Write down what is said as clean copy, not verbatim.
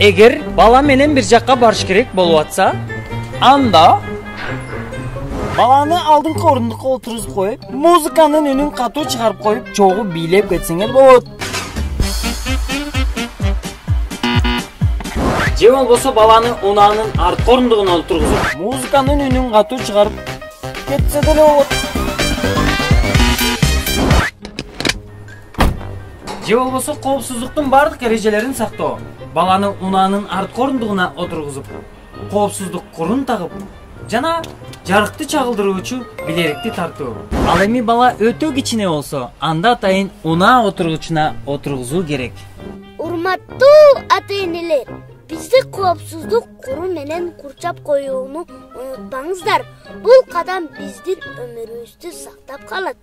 Эгер бала менен бир жакка барыш керек болуп атса, анда баланы алдыңкы орундукка отургузуп коюп, музыканын үнүн катуу чыгарып коюп, чогуу бийлеп кетсеңер болот. Же болбосо баланы унаанын арткы орундугуна отургузуп, музыканын үнүн катуу чыгарып кетсе деле болот. Же болбосо коопсуздуктун бардык эрежелерин сактоо. Баланы унаанын арткы орундугуна отургузуп, коопсуздук курун тагып, жана жарыкты чагылдыруучу билерикти тартуу. Ал эми бала өтө кичине болсо, анда атайын унаа отургучуна отургузуу керек. Урматтуу ата-энелер, бизди коопсуздук куру менен курчап коюуну унутпаңыздар. Бул кадам биздин өмүрүбүздү сактап калат.